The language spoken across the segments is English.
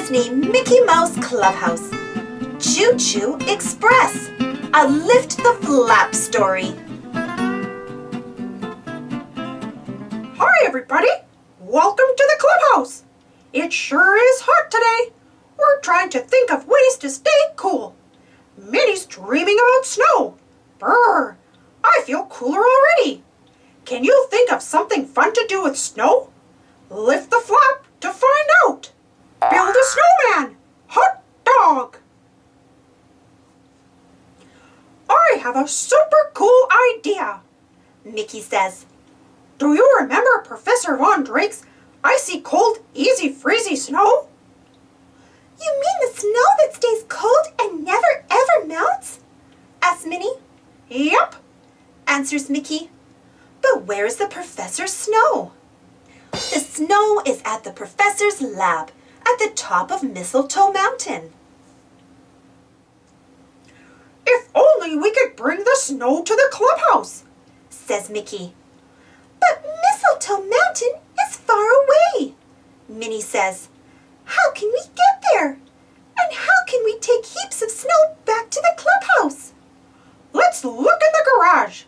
Disney Mickey Mouse Clubhouse. Choo Choo Express, a Lift the Flap story. Hi everybody! Welcome to the Clubhouse! It sure is hot today. We're trying to think of ways to stay cool. Minnie's dreaming about snow. Brr! I feel cooler already. Can you think of something fun to do with snow? Lift the flap to find out. Build a snowman. Hot dog. I have a super cool idea, Mickey says. Do you remember Professor Von Drake's icy cold, easy-freezy snow? You mean the snow that stays cold and never ever melts? Asks Minnie. Yep, answers Mickey. But where is the professor's snow? The snow is at the professor's lab at the top of Mistletoe Mountain. If only we could bring the snow to the clubhouse, says Mickey. But Mistletoe Mountain is far away, Minnie says. How can we get there? And how can we take heaps of snow back to the clubhouse? Let's look in the garage,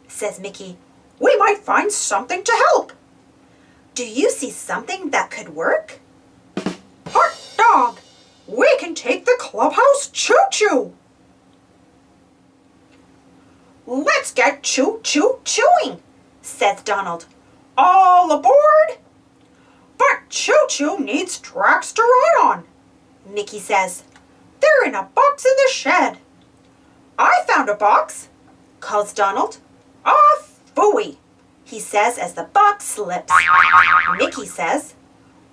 says Mickey. We might find something to help. Do you see something that could work? Hot dog! We can take the clubhouse choo-choo! Let's get choo-choo chewing, says Donald. All aboard! But choo-choo needs tracks to ride on, Mickey says. They're in a box in the shed. I found a box, calls Donald. A phooey, he says as the box slips. Mickey says,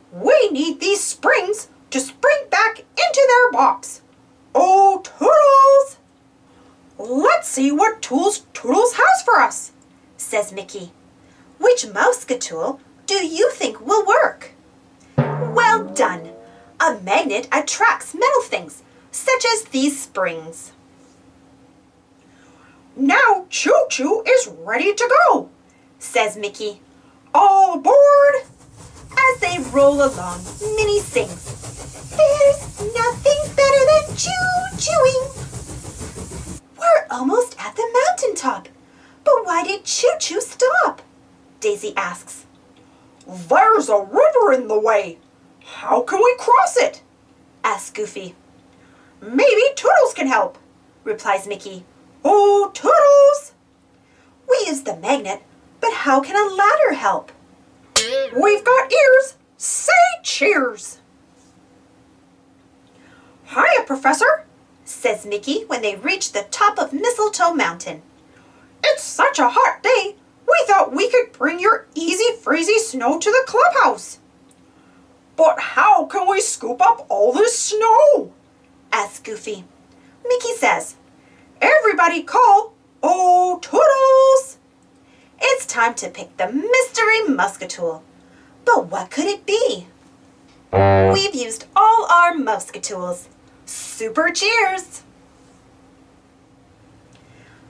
we need these springs to spring back into their box. Oh, Toodles! Let's see what tools Toodles has for us, says Mickey. Which mouse-tool do you think will work? Well done. A magnet attracts metal things, such as these springs. Now Choo-Choo is ready to go, says Mickey. All aboard! As they roll along, Minnie sings, there's nothing better than choo-chooing. We're almost at the mountaintop. But why did Choo-Choo stop? Daisy asks. There's a river in the way. How can we cross it? Asks Goofy. Maybe Toodles can help, replies Mickey. Oh, Toodles! We use the magnet, but how can a ladder help? We've got ears. Say cheers. Hiya, Professor, says Mickey when they reach the top of Mistletoe Mountain. It's such a hot day, we thought we could bring your easy-freezy snow to the clubhouse. But how can we scoop up all this snow? Asks Goofy. Mickey says, everybody call, oh, Toodles! It's time to pick the mystery musket-tool. But what could it be? We've used all our musket-tools. Super cheers!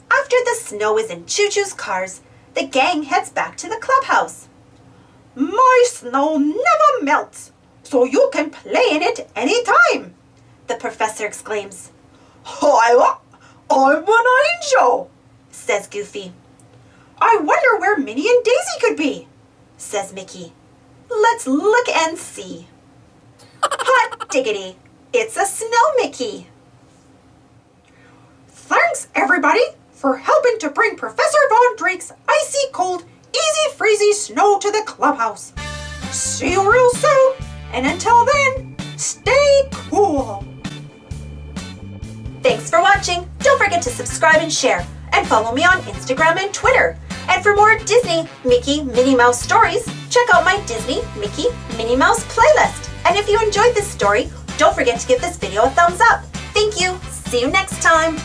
After the snow is in Choo-Choo's cars, the gang heads back to the clubhouse. My snow never melts, so you can play in it any time, the professor exclaims. I'm an angel, says Goofy. I wonder where Minnie and Daisy could be, says Mickey. Let's look and see. Hot diggity, it's a snow Mickey. Thanks, everybody, for helping to bring Professor Von Drake's icy cold, easy-freezy snow to the clubhouse. See you real soon, and until then, stay cool. Thanks for watching. Don't forget to subscribe and share, and follow me on Instagram and Twitter. And for more Disney, Mickey, Minnie Mouse stories, check out my Disney, Mickey, Minnie Mouse playlist. And if you enjoyed this story, don't forget to give this video a thumbs up. Thank you. See you next time.